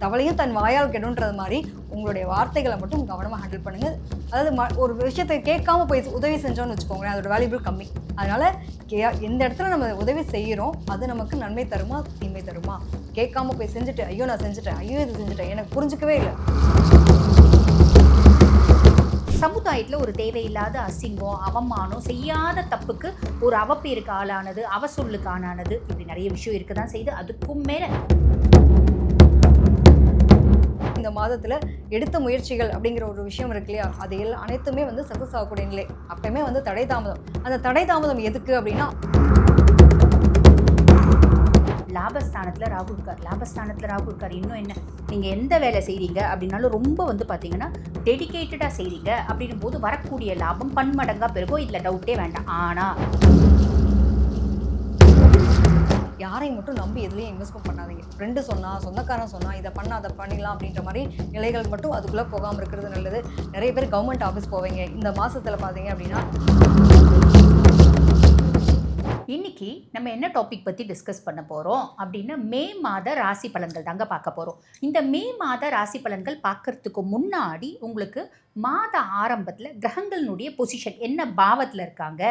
தவளையும் தன் வாயால் கெடுன்றது மாதிரி உங்களுடைய வார்த்தைகளை மட்டும் கவனமாக ஹேண்டில் பண்ணுங்கள். அதாவது ஒரு விஷயத்தை கேட்காம போய் உதவி செஞ்சோன்னு வச்சுக்கோங்களேன், அதோட வேல்யூபிள் கம்மி. அதனால் எந்த இடத்துல நம்ம உதவி செய்கிறோம் அது நமக்கு நன்மை தருமா தீமை தருமா, கேட்காம போய் செஞ்சுட்டு ஐயோ நான் செஞ்சுட்டேன், ஐயோ இது செஞ்சுட்டேன், எனக்கு புரிஞ்சிக்கவே இல்லை. சமுதாயத்தில் ஒரு தேவையில்லாத அசிங்கம், அவமானம், செய்யாத தப்புக்கு ஒரு அவப்பேருக்கு ஆளானது, அவசொல்லுக்கு ஆளானது, இப்படி நிறைய விஷயம் இருக்க தான் செய்யுது. அதுக்கும் மேலே இந்த மாதத்தில் எடுத்த முயற்சிகள் அப்படிங்கிற ஒரு விஷயம் இருக்கு இல்லையா, அது எல்லாம் அனைத்துமே வந்து சக்ஸஸ் ஆகக்கூடிய நிலை. அப்பயுமே வந்து தடை தாமதம். அந்த தடை தாமதம் எதுக்கு அப்படின்னா, லாபஸ்தானத்தில் ராகு இருக்கார். இன்னும் என்ன, நீங்கள் எந்த வேலை செய்கிறீங்க அப்படின்னாலும் ரொம்ப வந்து பார்த்தீங்கன்னா டெடிக்கேட்டடாக செய்கிறீங்க அப்படின்னும் போது வரக்கூடிய லாபம் பன்மடங்காக பெருகும். இதில் டவுட்டே வேண்டாம். ஆனால் யாரையும் மட்டும் நம்பி எதுலேயும் இன்வெஸ்ட்மெண்ட் பண்ணாதீங்க. ஃப்ரெண்டு சொன்னால், சொந்தக்காரன் சொன்னால் இதை பண்ண அதை பண்ணிடலாம் அப்படின்ற மாதிரி நிலைகள் மட்டும் அதுக்குள்ளே போகாமல் இருக்கிறது நல்லது. நிறைய பேர் கவர்மெண்ட் ஆஃபீஸ் போவீங்க இந்த மாதத்தில் பார்த்தீங்க அப்படின்னா. இன்னைக்கு நம்ம என்ன டாபிக் பற்றி டிஸ்கஸ் பண்ண போகிறோம் அப்படின்னா, மே மாத ராசி பலன்கள் தாங்க பார்க்க போகிறோம். இந்த மே மாத ராசி பலன்கள் பார்க்கறதுக்கு முன்னாடி உங்களுக்கு மாத ஆரம்பத்தில் கிரகங்களினுடைய பொசிஷன் என்ன பாவத்தில் இருக்காங்க,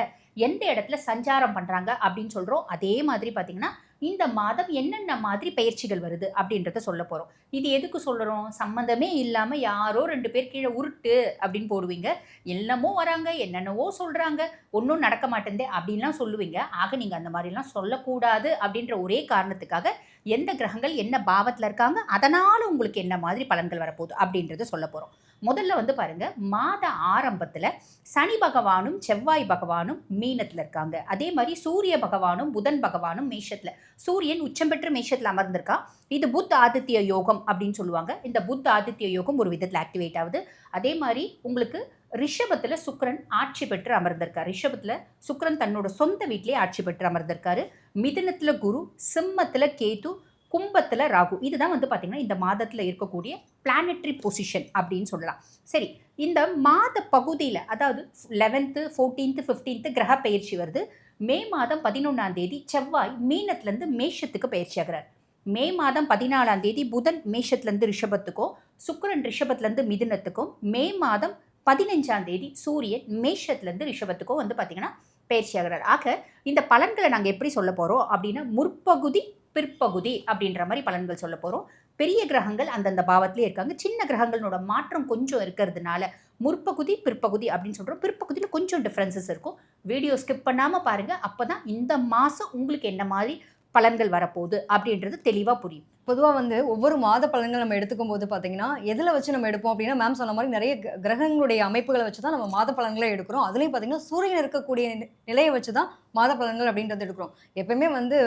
எந்த இடத்துல சஞ்சாரம் பண்ணுறாங்க அப்படின்னு சொல்கிறோம். அதே மாதிரி பார்த்திங்கன்னா இந்த மாதம் என்னென்ன மாதிரி பயிற்சிகள் வருது அப்படின்றத சொல்ல போகிறோம். இது எதுக்கு சொல்கிறோம், சம்மந்தமே இல்லாமல் யாரோ 2 பேர் கீழே உருட்டு அப்படின்னு போடுவீங்க, என்னமோ வராங்க என்னென்னவோ சொல்கிறாங்க, ஒன்றும் நடக்க மாட்டேந்தே அப்படின்லாம் சொல்லுவீங்க. ஆக நீங்கள் அந்த மாதிரிலாம் சொல்லக்கூடாது அப்படின்ற ஒரே காரணத்துக்காக எந்த கிரகங்கள் என்ன பாவத்தில் இருக்காங்க, அதனால் உங்களுக்கு என்ன மாதிரி பலன்கள் வரப்போகுது அப்படின்றத சொல்ல போகிறோம். முதல்ல வந்து பாருங்க, மாத ஆரம்பத்தில் சனி பகவானும் செவ்வாய் பகவானும் மீனத்தில் இருக்காங்க. அதே மாதிரி சூரிய பகவானும் புதன் பகவானும் மேஷத்தில். சூரியன் உச்சம் பெற்ற மேஷத்தில் அமர்ந்திருக்கா. இது புத் ஆதித்ய யோகம் அப்படின்னு சொல்லுவாங்க. இந்த புத் ஆதித்ய யோகம் ஒரு விதத்தில் ஆக்டிவேட் ஆகுது. அதே மாதிரி உங்களுக்கு ரிஷபத்தில் சுக்கிரன் ஆட்சி பெற்று அமர்ந்திருக்காரு. ரிஷபத்தில் சுக்கிரன் தன்னோட சொந்த வீட்டிலேயே ஆட்சி பெற்று அமர்ந்திருக்காரு. மிதுனத்தில் குரு, சிம்மத்தில் கேது, கும்பத்தில் ராகு. இதுதான் வந்து பார்த்திங்கன்னா இந்த மாதத்தில் இருக்கக்கூடிய பிளானட்ரி பொசிஷன் அப்படின்னு சொல்லலாம். சரி, இந்த மாத பகுதியில் அதாவது 11th 14th 15th கிரக பயிற்சி வருது. மே மாதம் 11ஆம் தேதி செவ்வாய் மீனத்துலேருந்து மேஷத்துக்கு பயிற்சி ஆகிறார். மே மாதம் 14ஆம் தேதி புதன் மேஷத்துலேருந்து ரிஷபத்துக்கும், சுக்கிரன் ரிஷபத்துலேருந்து மிதுனத்துக்கும், மே மாதம் 15ஆம் தேதி சூரியன் மேஷத்துலேருந்து ரிஷபத்துக்கும் வந்து பார்த்திங்கன்னா பயிற்சி ஆகிறார். ஆக இந்த பலன்களை நாங்கள் எப்படி சொல்ல போகிறோம் அப்படின்னா, முற்பகுதி பிற்பகுதி அப்படின்ற மாதிரி பலன்கள் சொல்ல போகிறோம். பெரிய கிரகங்கள் அந்தந்த பாவத்திலே இருக்காங்க. சின்ன கிரகங்களோட மாற்றம் கொஞ்சம் இருக்கிறதுனால முற்பகுதி பிற்பகுதி அப்படின்னு சொல்கிறோம். பிற்பகுதியில் கொஞ்சம் டிஃப்ரென்சஸ் இருக்கும். வீடியோ ஸ்கிப் பண்ணாமல் பாருங்கள். அப்போ தான் இந்த மாதம் உங்களுக்கு என்ன மாதிரி பலன்கள் வரப்போகுது அப்படின்றது தெளிவாக புரியும். பொதுவாக வந்து ஒவ்வொரு மாத பலன்கள் நம்ம எடுத்துக்கும் போது பார்த்தீங்கன்னா எதில் வச்சு நம்ம எடுப்போம் அப்படின்னா, மேம் சொன்ன மாதிரி நிறைய கிரகங்களுடைய அமைப்புகளை வச்சு தான் நம்ம மாத பலன்களை எடுக்கிறோம். அதுலேயும் பார்த்தீங்கன்னா சூரியன் இருக்கக்கூடிய நிலையை வச்சு தான் மாத பலன்கள் அப்படின்றது எடுக்கிறோம். எப்பயுமே வந்து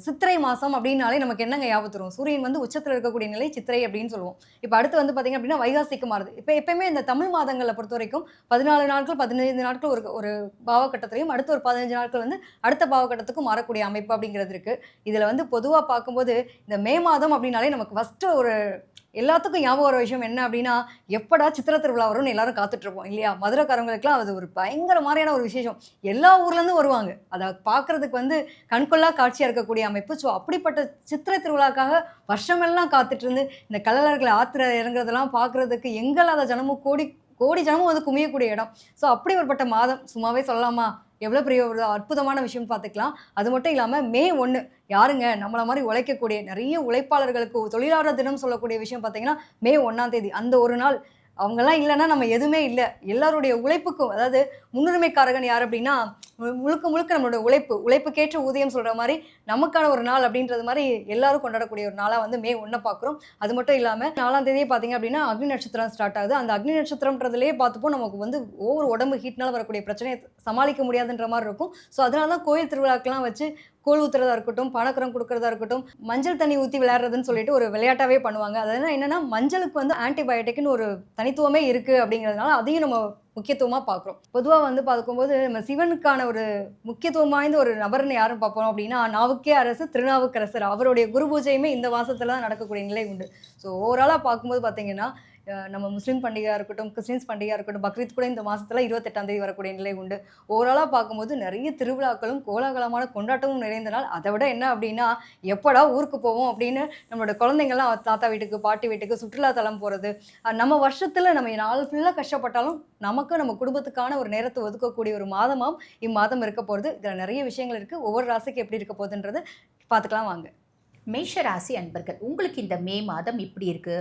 சித்திரை மாதம் அப்படின்னாலே நமக்கு என்னங்க ஞாபகம் வரும், சூரியன் வந்து உச்சத்தில் இருக்கக்கூடிய நிலை சித்திரை அப்படின்னு சொல்லுவோம். இப்போ அடுத்து வந்து பார்த்திங்க அப்படின்னா வைகாசிக்கு மாறுது. இப்போ எப்பயுமே இந்த தமிழ் மாதங்களை பொறுத்த வரைக்கும் 14 நாட்கள் 15 நாட்கள் ஒரு பாவகட்டத்திலையும் அடுத்து ஒரு 15 நாட்கள் வந்து அடுத்த பாவகட்டத்துக்கும் மாறக்கூடிய அமைப்பு அப்படிங்கிறது இருக்குது. இதில் வந்து பொதுவாக பார்க்கும்போது இந்த மே மாதம் அப்படின்னாலே நமக்கு ஃபஸ்ட்டு ஒரு எல்லாத்துக்கும் ஞாபகம் வர விஷயம் என்ன அப்படின்னா, எப்படா சித்திரை திருவிழா வரும்னு எல்லாரும் காத்துட்ருப்போம் இல்லையா. மதுரைக்காரங்களுக்குலாம் அது ஒரு பயங்கர மாதிரியான ஒரு விசேஷம். எல்லா ஊர்லேருந்து வருவாங்க அதை பார்க்குறதுக்கு, வந்து கண்கொள்ளா காட்சியாக இருக்கக்கூடிய அமைப்பு. ஸோ அப்படிப்பட்ட சித்திரை திருவிழாக்காக வருஷமெல்லாம் காத்துட்டு இருந்து இந்த கள்ளழர்களை ஆத்திர இறங்குறதெல்லாம் பார்க்குறதுக்கு எங்களாத ஜனமும் கோடி ஜனமும் வந்து குமியக்கூடிய இடம். ஸோ அப்படி ஒருப்பட்ட மாதம் சும்மாவே சொல்லலாமா, எவ்வளோ பெரிய ஒரு அற்புதமான விஷயம் பார்த்துக்கலாம். அது மட்டும் இல்லாமல் மே 1 யாருங்க நம்மளை மாதிரி உழைக்கக்கூடிய நிறைய உழைப்பாளர்களுக்கு தொழிலாளர் தினம் சொல்லக்கூடிய விஷயம் பார்த்தீங்கன்னா மே 1ஆம் தேதி. அந்த ஒரு நாள் அவங்கெல்லாம் இல்லைன்னா நம்ம எதுவுமே இல்லை. எல்லாருடைய உழைப்புக்கும், அதாவது முன்னுரிமைக்காரகன் யார் அப்படின்னா முழுக்க நம்மளுடைய உழைப்புக்கேற்ற ஊதியம் சொல்கிற மாதிரி நமக்கான ஒரு நாள் அப்படின்றது மாதிரி எல்லாரும் கொண்டாடக்கூடிய ஒரு நாளாக வந்து மே 1 பார்க்குறோம். அது மட்டும் இல்லாமல் 4ஆம் தேதியே பார்த்தீங்க அப்படின்னா அக்னி நட்சத்திரம் ஸ்டார்ட் ஆகுது. அந்த அக்னி நட்சத்திரம்ன்றதுலேயே பார்த்துப்போ நமக்கு வந்து ஒவ்வொரு உடம்பு ஹீட்னால வரக்கூடிய பிரச்சனையை சமாளிக்க முடியாதுன்ற மாதிரி இருக்கும். ஸோ அதனால தான் கோயில் திருவிழாக்கெல்லாம் வச்சு கோல் ஊற்றுறதா இருக்கட்டும், பணக்கரம் கொடுக்குறதா இருக்கட்டும், மஞ்சள் தண்ணி ஊற்றி விளையாடுறதுன்னு சொல்லிட்டு ஒரு விளையாட்டாகவே பண்ணுவாங்க. அதனால் என்னென்னா மஞ்சளுக்கு வந்து ஆன்டிபயோட்டிக்னு ஒரு தனித்துவமே இருக்குது அப்படிங்கிறதுனால அதையும் நம்ம முக்கியத்துவமாக பார்க்குறோம். பொதுவாக வந்து பார்க்கும்போது நம்ம சிவனுக்கான ஒரு முக்கியத்துவம் வாய்ந்த ஒரு நபர்னு யாரும் பார்ப்போம் அப்படின்னா நாவுக்கே அரசு திருநாவுக்கரசர். அவருடைய குரு பூஜையுமே இந்த மாதத்தில் தான் நடக்கக்கூடிய நிலை உண்டு. ஸோ ஓவராலாக பார்க்கும்போது பார்த்தீங்கன்னா நம்ம முஸ்லீம் பண்டிகையாக இருக்கட்டும், கிறிஸ்டின்ஸ் பண்டிகையாக இருக்கட்டும், பக்ரீத் கூட இந்த மாசத்துல 28ஆம் தேதி வரக்கூடிய நிலை உண்டு. ஓவராலா பார்க்கும்போது நிறைய திருவிழாக்களும், கோலாகலமான கொண்டாட்டமும் நிறைந்த நாள். அதை விட என்ன அப்படின்னா, எப்படா ஊருக்கு போவோம் அப்படின்னு நம்மளோட குழந்தைங்கலாம் தாத்தா வீட்டுக்கு, பாட்டி வீட்டுக்கு சுற்றுலா தலம் போறது. நம்ம வருஷத்துல நம்ம நாள் ஃபுல்லா கஷ்டப்பட்டாலும், நமக்கு நம்ம குடும்பத்துக்கான ஒரு நேரத்த ஒதுக்கக்கூடிய ஒரு மாதமாம் இம்மாதம் இருக்க போறது. இதுல நிறைய விஷயங்கள் இருக்கு. ஒவ்வொரு ராசிக்கு எப்படி இருக்க போகுதுன்றத பார்த்துக்கலாம் வாங்க. மேஷ ராசி அன்பர்கள், உங்களுக்கு இந்த மே மாதம் இப்படி இருக்கு.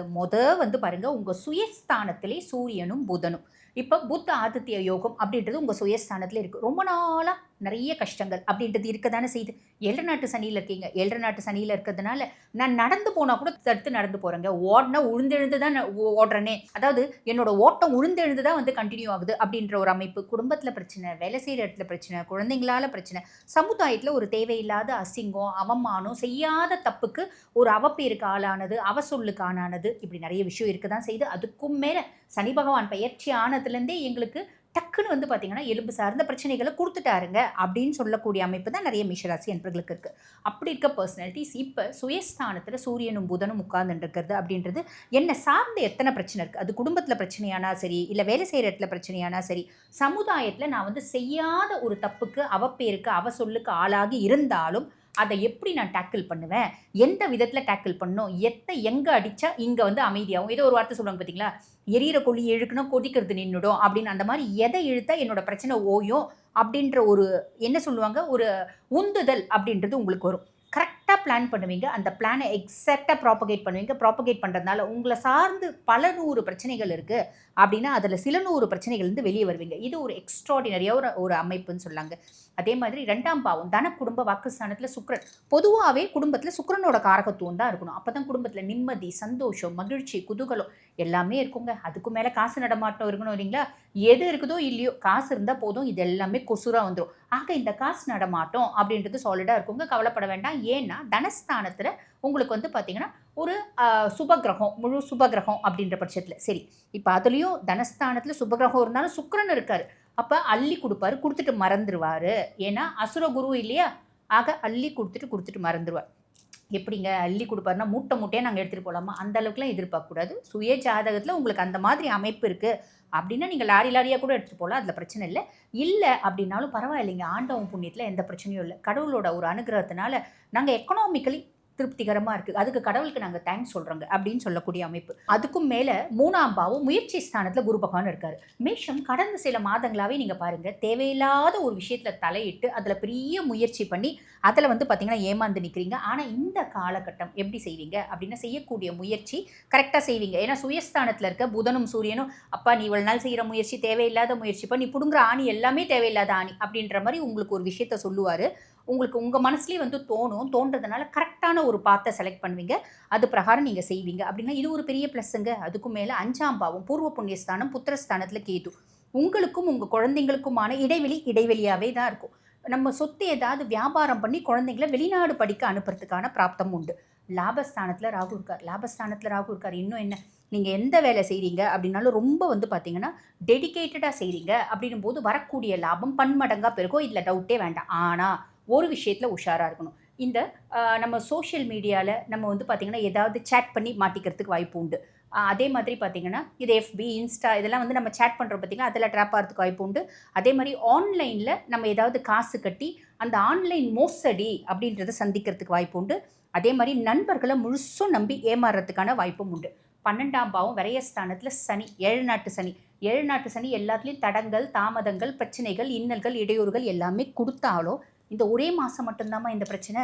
வந்து பாருங்க, உங்க சுயஸ்தானத்திலே சூரியனும் புதனும். இப்போ புத்த ஆதித்ய யோகம் அப்படின்றது உங்க சுயஸ்தானத்துல இருக்கு. ரொம்ப நாளா நிறைய கஷ்டங்கள் அப்படின்றது இருக்க தானே செய்யுது. 7 நாட்டு சனியில் இருக்கீங்க. 7 நாட்டு சனியில் இருக்கிறதுனால நான் நடந்து போனால் கூட தடுத்து நடந்து போகிறேங்க. ஓடினா உழுந்தெழுந்து தான் ஓடுறேனே. அதாவது என்னோட ஓட்டம் உழுந்தெழுந்து தான் வந்து கண்டினியூ ஆகுது அப்படின்ற ஒரு அமைப்பு. குடும்பத்தில் பிரச்சனை, வேலை செய்கிற இடத்துல பிரச்சனை, குழந்தைங்களால பிரச்சனை, சமுதாயத்தில் ஒரு தேவையில்லாத அசிங்கம், அவமானம், செய்யாத தப்புக்கு ஒரு அவப்பேருக்கு ஆளானது, அவசொல்லுக்கு ஆளானது, இப்படி நிறைய விஷயம் இருக்க தான் செய்யுது. அதுக்கும் மேலே சனி பகவான் பயிற்சி ஆனதுலேருந்தே எங்களுக்கு டக்குன்னு வந்து பார்த்தீங்கன்னா எலும்பு சார்ந்த பிரச்சனைகளை கொடுத்துட்டாருங்க அப்படின்னு சொல்லக்கூடிய அமைப்பு தான் நிறைய மேஷராசி அன்பர்களுக்கு இருக்குது. அப்படி இருக்க பர்சனாலிட்டிஸ் இப்போ சுயஸ்தானத்தில் சூரியனும் புதனும் உட்கார்ந்துட்டு இருக்கிறது அப்படின்றது என்ன சார்ந்த எத்தனை பிரச்சனை இருக்குது. அது குடும்பத்தில் பிரச்சனையானா சரி, இல்லை வேலை செய்கிற இடத்துல பிரச்சனையானா சரி, சமுதாயத்தில் நான் வந்து செய்யாத ஒரு தப்புக்கு, அவப்பேருக்கு, அவசொல்லுக்கு ஆளாகி இருந்தாலும் அதை எப்படி நான் டேக்கிள் பண்ணுவேன், எந்த விதத்தில் டேக்கிள் பண்ணணும், எங்கே அடித்தா இங்கே வந்து அமைதியாகும். ஏதோ ஒரு வார்த்தை சொல்லுவாங்க பார்த்தீங்களா, எரியிற கொல்லி இழுக்கணும் கொதிக்கிறது நின்றுடும் அப்படின்னு. அந்த மாதிரி எதை இழுத்தா என்னோட பிரச்சனை ஓயும் அப்படின்ற ஒரு என்ன சொல்லுவாங்க, ஒரு உந்துதல் அப்படின்றது உங்களுக்கு வரும். கரெக்டாக பிளான் பண்ணுவீங்க. அந்த பிளானை எக்ஸாக்டாக ப்ராப்பகேட் பண்ணுவீங்க. ப்ராப்பகேட் பண்ணுறதுனால உங்களை சார்ந்து பல 100 பிரச்சனைகள் இருக்குது அப்படின்னா அதில் சில 100 பிரச்சனைகள்லேருந்து வெளியே வருவீங்க. இது ஒரு எக்ஸ்ட்ராடினரியாக ஒரு அமைப்புன்னு சொல்லாங்க. அதே மாதிரி 2ஆம் பாவம் தன குடும்ப வாக்குஸ்தானத்தில் சுக்கிரன். பொதுவாகவே குடும்பத்தில் சுக்கிரனோட காரகத்துவம் தான் இருக்கணும். அப்போ தான் குடும்பத்தில் நிம்மதி, சந்தோஷம், மகிழ்ச்சி, குதூகலம் எல்லாமே இருக்குங்க. அதுக்கு மேலே காசு நடமாட்டம் இருக்கணும் இல்லைங்களா. எது இருக்குதோ இல்லையோ காசு இருந்தால் போதும், இது எல்லாமே கொசுராக வந்துடும். ஆக இந்த காசு நடமாட்டம் அப்படின்றது சாலிடாக இருக்குங்க. கவலைப்பட வேண்டாம். ஏன்னா தனஸ்தானத்தில் உங்களுக்கு வந்து பார்த்தீங்கன்னா ஒரு சுபகிரகம், முழு சுபகிரகம் அப்படின்ற பட்சத்தில் சரி. இப்போ அதுலேயும் தனஸ்தானத்தில் சுபகிரகம் இருந்தாலும் சுக்கிரன் இருக்கார். அப்போ அள்ளி கொடுப்பாரு, கொடுத்துட்டு மறந்துடுவார். ஏன்னா அசுர குரு இல்லையா. ஆக அள்ளி கொடுத்துட்டு மறந்துடுவார். எப்படிங்க அள்ளி கொடுப்பாருன்னா மூட்டை மூட்டையாக நாங்கள் எடுத்துகிட்டு போகலாமா, அந்த அளவுக்குலாம் எதிர்பார்க்கக்கூடாது. சுய ஜாதகத்தில் உங்களுக்கு அந்த மாதிரி அமைப்பு இருக்குது அப்படின்னா நீங்கள் லாரியாக கூட எடுத்துகிட்டு போகலாம், அதில் பிரச்சனை இல்லை. இல்லை அப்படின்னாலும் பரவாயில்லைங்க. ஆண்டவன் புண்ணியத்தில் எந்த பிரச்சனையும் இல்லை. கடவுளோட ஒரு அனுகிரகத்தினால நாங்கள் எக்கனாமிக்கலி திருப்திகரமாக இருக்குது, அதுக்கு கடவுளுக்கு நாங்கள் தேங்க்ஸ் சொல்கிறோங்க அப்படின்னு சொல்லக்கூடிய அமைப்பு. அதுக்கும் மேலே 3ஆம் பாவம் முயற்சி ஸ்தானத்தில் குரு பகவான் இருக்கார். மேஷம் கடந்த சில மாதங்களாகவே நீங்கள் பாருங்கள், தேவையில்லாத ஒரு விஷயத்தில் தலையிட்டு அதில் பெரிய முயற்சி பண்ணி அதில் வந்து பார்த்திங்கன்னா ஏமாந்து நிற்கிறீங்க. ஆனால் இந்த காலகட்டம் எப்படி செய்வீங்க அப்படின்னா செய்யக்கூடிய முயற்சி கரெக்டாக செய்வீங்க. ஏன்னா சுயஸ்தானத்தில் இருக்க புதனும் சூரியனும் அப்பா நீ இவ்வளோ நாள் செய்கிற முயற்சி தேவையில்லாத முயற்சிப்பா, நீ பிடுங்குற ஆணி எல்லாமே தேவையில்லாத ஆணி அப்படின்ற மாதிரி உங்களுக்கு ஒரு விஷயத்த சொல்லுவார். உங்களுக்கு உங்கள் மனசுலேயே வந்து தோன்றதுனால கரெக்டான ஒரு பாத்தை செலக்ட் பண்ணுவீங்க. அது பிரகாரம் நீங்கள் செய்வீங்க அப்படின்னா இது ஒரு பெரிய ப்ளஸ்ஸுங்க. அதுக்கும் மேலே 5ஆம் பாவம் பூர்வ புண்ணியஸ்தானம் புத்திரஸ்தானத்தில் கேது. உங்களுக்கும் உங்கள் குழந்தைங்களுக்குமான இடைவெளியாகவே தான் இருக்கும். நம்ம சொத்து ஏதாவது வியாபாரம் பண்ணி குழந்தைங்கள வெளிநாடு படிக்க அனுப்புறதுக்கான பிராப்தம் உண்டு. லாபஸ்தானத்தில் ராகு இருக்கார். இன்னும் என்ன, நீங்கள் எந்த வேலை செய்கிறீங்க அப்படின்னாலும் ரொம்ப வந்து பார்த்தீங்கன்னா டெடிக்கேட்டடாக செய்கிறீங்க அப்படின்னும் போது வரக்கூடிய லாபம் பன்மடங்காக பெருகும். இதில் டவுட்டே வேண்டாம். ஆனால் ஒரு விஷயத்தில் உஷாராக இருக்கணும். இந்த நம்ம சோஷியல் மீடியாவில் நம்ம வந்து பார்த்திங்கன்னா ஏதாவது சேட் பண்ணி மாட்டிக்கிறதுக்கு வாய்ப்பு உண்டு. அதே மாதிரி பார்த்திங்கன்னா இது FB, இன்ஸ்டா இதெல்லாம் வந்து நம்ம சேட் பண்ணுறோம் பார்த்திங்கன்னா அதில் ட்ராப் ஆகிறதுக்கு வாய்ப்பு உண்டு. அதே மாதிரி ஆன்லைனில் நம்ம ஏதாவது காசு கட்டி அந்த ஆன்லைன் மோசடி அப்படின்றத சந்திக்கிறதுக்கு வாய்ப்பு உண்டு. அதே மாதிரி நண்பர்களை முழுசும் நம்பி ஏமாறுறதுக்கான வாய்ப்பும் உண்டு. 12ஆம் பாவம் விரயஸ்தானத்தில் சனி, 7 நாட்டு சனி எல்லாத்துலேயும் தடங்கள், தாமதங்கள், பிரச்சனைகள், இன்னல்கள், இடையூறுகள் எல்லாமே கொடுத்தாலும் இந்த ஒரே மாதம் மட்டும்தாம்மா இந்த பிரச்சனை.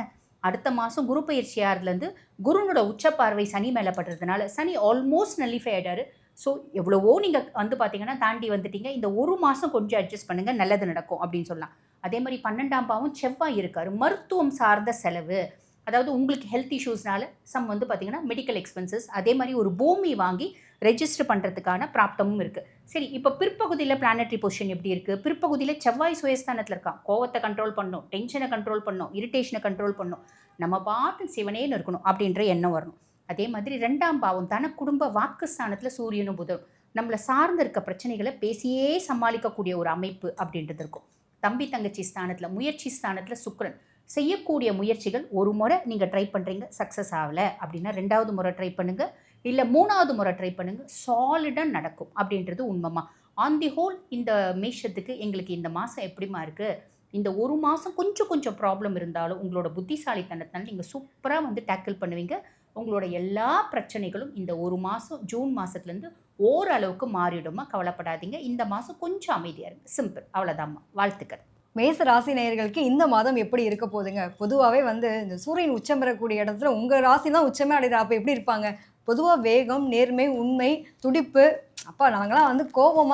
அடுத்த மாதம் குரு பயிற்சி ஆறுலேருந்து குருனோட உச்ச பார்வை சனி மேலே படுறதுனால சனி ஆல்மோஸ்ட் நல்லிஃபை ஆகிட்டாரு. ஸோ எவ்வளவோ நீங்கள் வந்து பார்த்தீங்கன்னா தாண்டி வந்துட்டீங்க. இந்த ஒரு மாதம் கொஞ்சம் அட்ஜஸ்ட் பண்ணுங்கள், நல்லது நடக்கும் அப்படின்னு சொல்லலாம். அதே மாதிரி 12ஆம் பாவம் செவ்வாய் இருக்கார். மருத்துவம் சார்ந்த செலவு, அதாவது உங்களுக்கு ஹெல்த் இஷ்யூஸ்னால வந்து பார்த்தீங்கன்னா மெடிக்கல் எக்ஸ்பென்சஸ், அதே மாதிரி ஒரு பூமி வாங்கி ரெஜிஸ்டர் பண்ணுறதுக்கான பிராப்தமும் இருக்குது. சரி, இப்போ பிற்பகுதியில் பிளானட்டரி பொசிஷன் எப்படி இருக்குது? பிற்பகுதியில் செவ்வாய் சுயஸ்தானத்தில் இருக்கான். கோவத்தை கண்ட்ரோல் பண்ணணும், டென்ஷனை கண்ட்ரோல் பண்ணணும், இரிட்டேஷனை கண்ட்ரோல் பண்ணணும், நம்ம பாட்டு சிவனேன்னு இருக்கணும் அப்படின்ற எண்ணம் வரணும். அதே மாதிரி 2ஆம் பாவம் தன குடும்ப வாக்குஸ்தானத்தில் சூரியனும் புதனும் நம்மளை சார்ந்து இருக்க பிரச்சனைகளை பேசியே சமாளிக்கக்கூடிய ஒரு அமைப்பு அப்படின்றது இருக்கும். தம்பி தங்கச்சி ஸ்தானத்தில் முயற்சி ஸ்தானத்தில் சுக்கிரன். செய்யக்கூடிய முயற்சிகள் ஒரு முறை நீங்கள் ட்ரை பண்ணுறீங்க, சக்ஸஸ் ஆகலை அப்படின்னா 2வது முறை ட்ரை பண்ணுங்கள். இல்லை 3வது முறை ட்ரை பண்ணுங்கள், சாலிடாக நடக்கும் அப்படின்றது உண்மைமா. ஆன் தி ஹோல் இந்த மேஷத்துக்கு எங்களுக்கு இந்த மாதம் எப்படிமா இருக்குது, இந்த ஒரு மாதம் கொஞ்சம் கொஞ்சம் ப்ராப்ளம் இருந்தாலும் உங்களோட புத்திசாலித்தனத்தால் நீங்கள் சூப்பராக வந்து டேக்கிள் பண்ணுவீங்க. உங்களோட எல்லா பிரச்சனைகளும் இந்த ஒரு மாதம் ஜூன் மாதத்துலேருந்து ஓரளவுக்கு மாறிடுமா, கவலைப்படாதீங்க. இந்த மாதம் கொஞ்சம் அமைதியாக இருங்க, சிம்பிள், அவ்வளோதாம்மா. வாழ்த்துக்கள். மேச ராசி நேயர்களுக்கு இந்த மாதம் எப்படி இருக்க போகுதுங்க? பொதுவாகவே வந்து இந்த சூரியன் உச்சம் பெறக்கூடிய இடத்துல உங்கள் ராசி தான் உச்சமே அடைகிற, அப்போ எப்படி இருப்பாங்க? பொதுவாக வேகம், நேர்மை, உண்மை, துடிப்பு. அப்பா நாங்களாம் வந்து கோவம்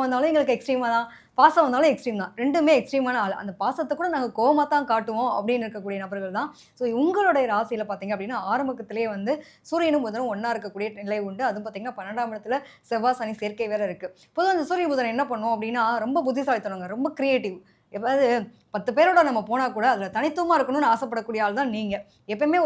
வந்தாலும் எங்களுக்கு எக்ஸ்ட்ரீமாக தான், பாசம் வந்தாலும் எக்ஸ்ட்ரீம் தான், ரெண்டுமே எக்ஸ்ட்ரீமான ஆள். அந்த பாசத்தை கூட நாங்கள் கோவமாக தான் காட்டுவோம் அப்படின்னு இருக்கக்கூடிய நபர்கள் தான். ஸோ உங்களுடைய ராசியில் பார்த்தீங்க அப்படின்னா ஆரம்பத்திலேயே வந்து சூரியனும் புதனும் ஒன்றா இருக்கக்கூடிய நிலை உண்டு. அதுவும் பார்த்தீங்கன்னா 12ஆம் இடத்துல செவ்வாய் சனி சேர்க்கை வேறு இருக்குது. பொதுவாக அந்த சூரிய புதன் என்ன பண்ணும் அப்படின்னா ரொம்ப புத்திசாலித்தனங்க, ரொம்ப கிரியேட்டிவ். எப்பாவது 10 பேரோட நம்ம போனால் கூட அதில் தனித்துவமாக இருக்கணும்னு ஆசைப்படக்கூடிய ஆள் தான் நீங்கள். எப்பயுமே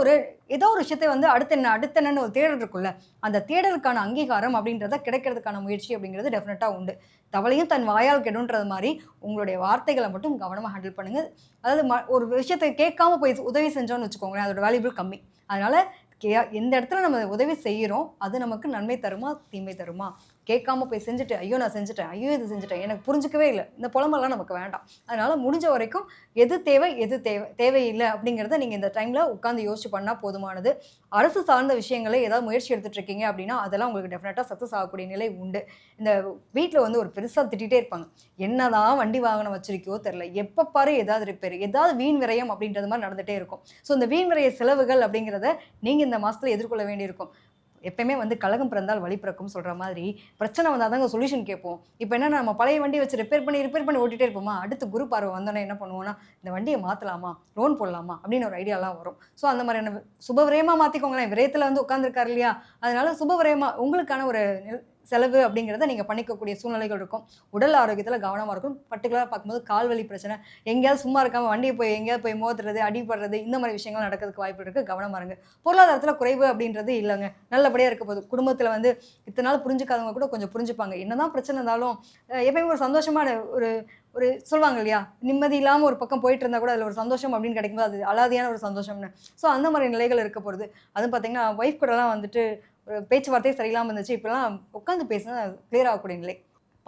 ஏதோ ஒரு விஷயத்தை வந்து அடுத்தென்னு ஒரு தேடல் இருக்குல்ல, அந்த தேடலுக்கான அங்கீகாரம் அப்படின்றத கிடைக்கிறதுக்கான முயற்சி அப்படிங்கிறது டெஃபினட்டாக உண்டு. தவளையும் தன் வாயால் கெடுன்றது மாதிரி உங்களுடைய வார்த்தைகளை மட்டும் கவனமாக ஹேண்டில் பண்ணுங்கள். அதாவது ஒரு விஷயத்தை கேட்காம போய் உதவி செஞ்சோன்னு வச்சுக்கோங்களேன், அதோட வேல்யூபிள் கம்மி. அதனால் எந்த இடத்துல நம்ம உதவி செய்கிறோம் அது நமக்கு நன்மை தருமா தீமை தருமா, கேட்காம போய் செஞ்சுட்டு ஐயோ நான் செஞ்சுட்டேன், ஐயோ இது செஞ்சுட்டேன், எனக்கு புரிஞ்சிக்கவே இல்லை, இந்த புலம்பெல்லாம் நமக்கு வேண்டாம். அதனால் முடிஞ்ச வரைக்கும் எது தேவை எது தேவையில்லை அப்படிங்கிறத நீங்கள் இந்த டைமில் உட்காந்து யோசிச்சு பண்ணால் போதுமானது. அரசு சார்ந்த விஷயங்களை ஏதாவது முயற்சி எடுத்துகிட்டு இருக்கீங்க அப்படின்னா அதெல்லாம் உங்களுக்கு டெஃபினட்டாக சக்ஸஸ் ஆகக்கூடிய நிலை உண்டு. இந்த வீட்டில் வந்து ஒரு பெருசாக திட்டிகிட்டே இருப்பாங்க, என்னதான் வண்டி வாகனம் வச்சிருக்கியோ தெரில, எப்போ பாரு ஏதாவது ரிப்பேர், ஏதாவது வீண் விரயம் அப்படின்றது மாதிரி நடந்துகிட்டே இருக்கும். ஸோ இந்த வீண் விரய செலவுகள் அப்படிங்கிறத நீங்கள் இந்த மாதத்தில் எதிர்கொள்ள வேண்டியிருக்கும். எப்பயுமே வந்து கலகம் பிறந்தால் வழி பிறக்கும் சொல்கிற மாதிரி பிரச்சனை வந்தால் தாங்க சொல்யூஷன் கேட்போம். இப்போ என்ன நம்ம பழைய வண்டி வச்சு ரிப்பேர் பண்ணி ஓட்டிகிட்டே இருப்போமா, அடுத்து குரு பார்வை வந்தோன்னே என்ன பண்ணுவோன்னா இந்த வண்டியை மாற்றலாமா, லோன் போடலாமா அப்படின்னு ஒரு ஐடியாலாம் வரும். ஸோ அந்த மாதிரியான சுபவிரயமாக மாற்றிக்கோங்களேன். விரயத்தில் வந்து உட்காந்துருக்காரு இல்லையா, அதனால சுபவிரயமாக உங்களுக்கான ஒரு செலவு அப்படிங்கிறத நீங்கள் பண்ணிக்கக்கூடிய சூழ்நிலைகள் இருக்கும். உடல் ஆரோக்கியத்தில் கவனமாக இருக்கும். பர்டிகுலராக பார்க்கும்போது கால்வலி பிரச்சனை, எங்கேயாவது சும்மா இருக்காமல் வண்டியை எங்கேயாவது போய் மோதுறது, அடிபடுறது, இந்த மாதிரி விஷயங்கள் நடக்கிறதுக்கு வாய்ப்பு இருக்குது. கவனமாக இருங்க. பொருளாதாரத்தில் குறைவு அப்படின்றது இல்லைங்க, நல்லபடியாக இருக்க போகுது. குடும்பத்தில் வந்து இத்தனை நாள் புரிஞ்சுக்காதவங்க கூட கொஞ்சம் புரிஞ்சுப்பாங்க. என்னதான் பிரச்சனை இருந்தாலும் எப்பயுமே ஒரு சந்தோஷமான ஒரு சொல்லுவாங்க இல்லையா, நிம்மதி இல்லாமல் ஒரு பக்கம் போயிட்டு இருந்தால் கூட அதில் ஒரு சந்தோஷம் அப்படின்னு கிடைக்கும்போது அது அலாதியான ஒரு சந்தோஷம்னு. ஸோ அந்த மாதிரி நிலைகள் இருக்க போகிறது. அதுவும் பார்த்தீங்கன்னா ஒய்ஃப் கூடலாம் வந்துட்டு ஒரு பேச்சுவார்த்தையே சரியில்லாமல் இருந்துச்சு, இப்போலாம் உட்காந்து பேசினா கிளியர் ஆகக்கூடிய நிலை.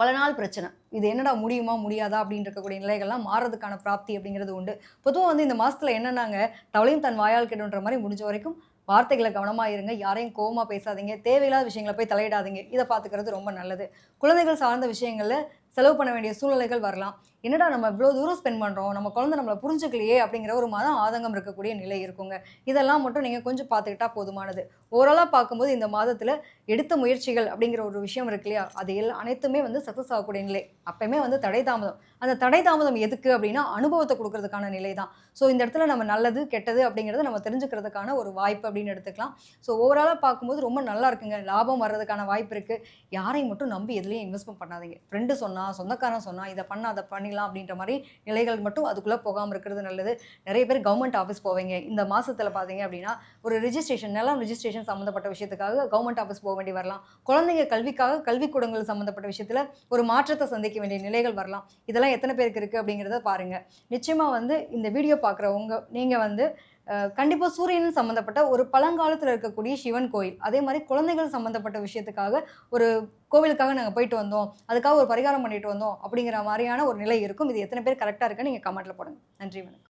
பல நாள் பிரச்சனை, இது என்னடா முடியுமா முடியாதா அப்படின்னு இருக்கக்கூடிய நிலைகள்லாம் மாறதுக்கான பிராப்தி அப்படிங்கிறது உண்டு. பொதுவாக வந்து இந்த மாதத்தில் என்னன்னாங்க, தவளையும் தன் வாயால் கெடுன்ற மாதிரி முடிஞ்ச வரைக்கும் வார்த்தைகளை கவனமாக இருங்க, யாரையும் கோவமாக பேசாதீங்க, தேவையில்லாத விஷயங்களை போய் தலையிடாதீங்க. இதை பார்த்துக்கிறது ரொம்ப நல்லது. குழந்தைகள் சார்ந்த விஷயங்களில் செலவு பண்ண வேண்டிய சூழ்நிலைகள் வரலாம். என்னடா நம்ம இவ்வளோ தூரம் ஸ்பெண்ட் பண்ணுறோம், நம்ம குழந்தை நம்மளை புரிஞ்சுக்கலையே அப்படிங்கிற ஒரு ஆதங்கம் இருக்கக்கூடிய நிலை இருக்குங்க. இதெல்லாம் மட்டும் நீங்கள் கொஞ்சம் பார்த்துக்கிட்டா போதுமானது. ஓவராலாக பார்க்கும்போது இந்த மாதத்தில் எடுத்த முயற்சிகள் அப்படிங்கிற ஒரு விஷயம் இருக்கு இல்லையா, அது அனைத்துமே வந்து சக்ஸஸ் ஆகக்கூடிய நிலை. அப்பயுமே வந்து தடை தாமதம், அந்த தடை தாமதம் எதுக்கு அப்படின்னா அனுபவத்தை கொடுக்கறதுக்கான நிலை தான். ஸோ இந்த இடத்துல நம்ம நல்லது கெட்டது அப்படிங்கிறத நம்ம தெரிஞ்சுக்கிறதுக்கான ஒரு வாய்ப்பு அப்படின்னு எடுத்துக்கலாம். ஸோ ஓவராலாக பார்க்கும்போது ரொம்ப நல்லா இருக்குங்க, லாபம் வர்றதுக்கான வாய்ப்பு இருக்குது. யாரையும் மட்டும் நம்பி எதுலேயும் இன்வெஸ்ட்மெண்ட் பண்ணாதீங்க. ஃப்ரெண்டு சொன்னால், சொந்தக்காரன் சொன்னால் இதை பண்ண அதை பண்ணிடலாம் அப்படின்ற மாதிரி நிலைகள் மட்டும் அதுக்குள்ளே போகாமல் இருக்கிறது நல்லது. நிறைய பேர் கவர்மெண்ட் ஆஃபீஸ் போவீங்க இந்த மாதத்தில் பார்த்தீங்க அப்படின்னா, ஒரு ரிஜிஸ்ட்ரேஷன், நிலம் ரிஜிஸ்ட்ரேஷன் சம்மந்தப்பட்ட விஷயத்துக்காக கவர்மெண்ட் ஆஃபீஸ் போக வேண்டி வரலாம். குழந்தைங்க கல்விக்காக கல்விக்கூடங்கள் சம்மந்தப்பட்ட விஷயத்தில் ஒரு மாற்றத்தை சந்திக்க வேண்டிய நிலைகள் வரலாம். இதெல்லாம் எத்தனை பேருக்கு இருக்குது அப்படிங்கிறத பாருங்கள். நிச்சயமாக வந்து இந்த வீடியோ பார்க்குறவங்க நீங்கள் வந்து கண்டிப்பாக சூரியன் சம்மந்தப்பட்ட ஒரு பழங்காலத்தில் இருக்கக்கூடிய சிவன் கோயில், அதே மாதிரி குழந்தைகள் சம்மந்தப்பட்ட விஷயத்துக்காக ஒரு கோவிலுக்காக நாங்கள் போயிட்டு வந்தோம், அதுக்காக ஒரு பரிகாரம் பண்ணிட்டு வந்தோம் அப்படிங்கிற மாதிரியான ஒரு நிலை இருக்கும். இது எத்தனை பேர் கரெக்டாக இருக்குன்னு நீங்கள் கமெண்ட்டில் போடுங்க. நன்றி, வணக்கம்.